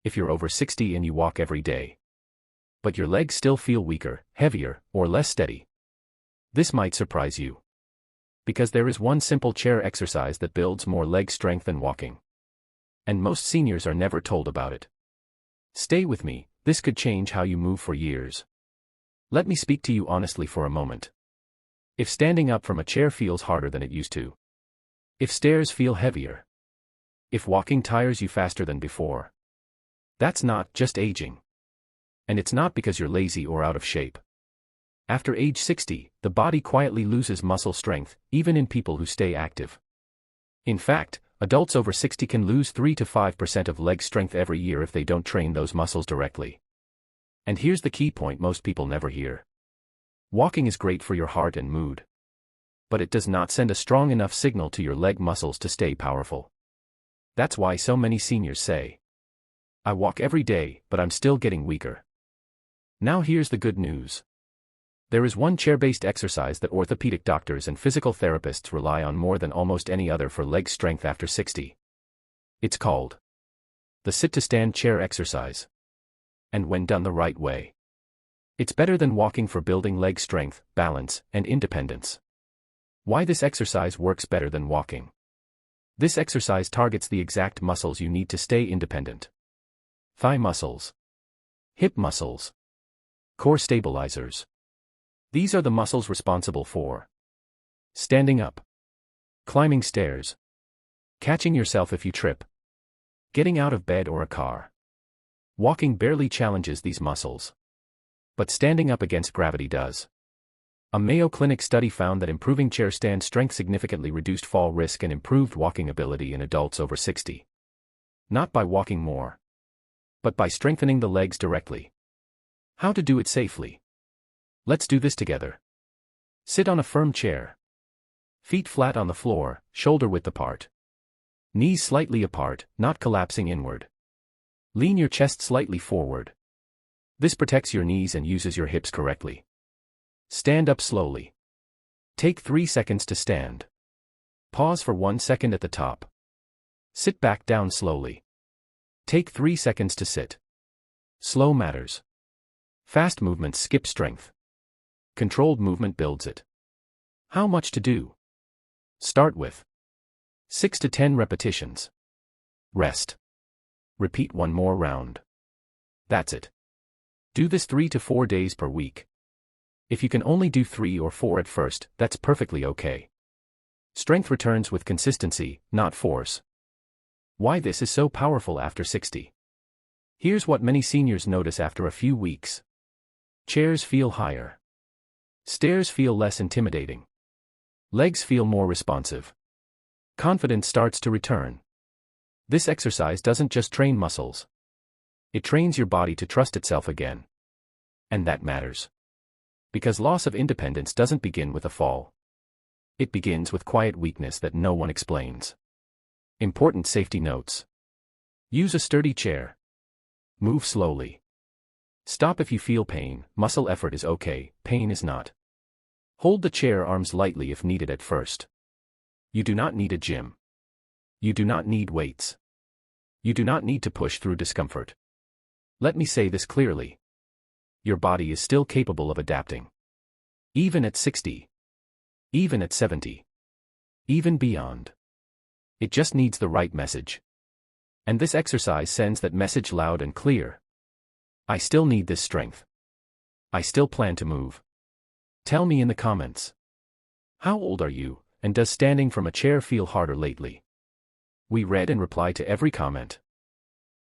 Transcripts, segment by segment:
if you're over 60 and you walk every day. But your legs still feel weaker, heavier, or less steady. This might surprise you. Because there is one simple chair exercise that builds more leg strength than walking. And most seniors are never told about it. Stay with me, this could change how you move for years. Let me speak to you honestly for a moment. If standing up from a chair feels harder than it used to. If stairs feel heavier. If walking tires you faster than before. That's not just aging. And it's not because you're lazy or out of shape. After age 60, the body quietly loses muscle strength, even in people who stay active. In fact, adults over 60 can lose 3 to 5% of leg strength every year if they don't train those muscles directly. And here's the key point most people never hear. Walking is great for your heart and mood. But it does not send a strong enough signal to your leg muscles to stay powerful. That's why so many seniors say, "I walk every day, but I'm still getting weaker." Now here's the good news. There is one chair-based exercise that orthopedic doctors and physical therapists rely on more than almost any other for leg strength after 60. It's called the sit-to-stand chair exercise. And when done the right way, it's better than walking for building leg strength, balance, and independence. Why this exercise works better than walking? This exercise targets the exact muscles you need to stay independent. Thigh muscles. Hip muscles. Core stabilizers. These are the muscles responsible for standing up, climbing stairs, catching yourself if you trip, getting out of bed or a car. Walking barely challenges these muscles. But standing up against gravity does. A Mayo Clinic study found that improving chair stand strength significantly reduced fall risk and improved walking ability in adults over 60. Not by walking more, but by strengthening the legs directly. How to do it safely? Let's do this together. Sit on a firm chair. Feet flat on the floor, shoulder width apart. Knees slightly apart, not collapsing inward. Lean your chest slightly forward. This protects your knees and uses your hips correctly. Stand up slowly. Take 3 seconds to stand. Pause for 1 second at the top. Sit back down slowly. Take 3 seconds to sit. Slow matters. Fast movements skip strength. Controlled movement builds it. How much to do? Start with 6 to 10 repetitions. Rest. Repeat one more round. That's it. Do this 3 to 4 days per week. If you can only do 3 or 4 at first, that's perfectly okay. Strength returns with consistency, not force. Why this is so powerful after 60. Here's what many seniors notice after a few weeks. Chairs feel higher. Stairs feel less intimidating. Legs feel more responsive. Confidence starts to return. This exercise doesn't just train muscles. It trains your body to trust itself again. And that matters. Because loss of independence doesn't begin with a fall. It begins with quiet weakness that no one explains. Important safety notes. Use a sturdy chair. Move slowly. Stop if you feel pain. Muscle effort is okay, pain is not. Hold the chair arms lightly if needed at first. You do not need a gym. You do not need weights. You do not need to push through discomfort. Let me say this clearly. Your body is still capable of adapting. Even at 60. Even at 70. Even beyond. It just needs the right message. And this exercise sends that message loud and clear. I still need this strength. I still plan to move. Tell me in the comments. How old are you, and does standing from a chair feel harder lately? We read and reply to every comment.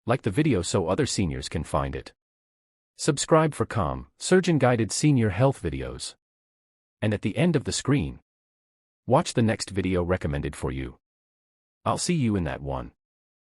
Like the video so other seniors can find it. Subscribe for calm, surgeon-guided senior health videos. And at the end of the screen, watch the next video recommended for you. I'll see you in that one.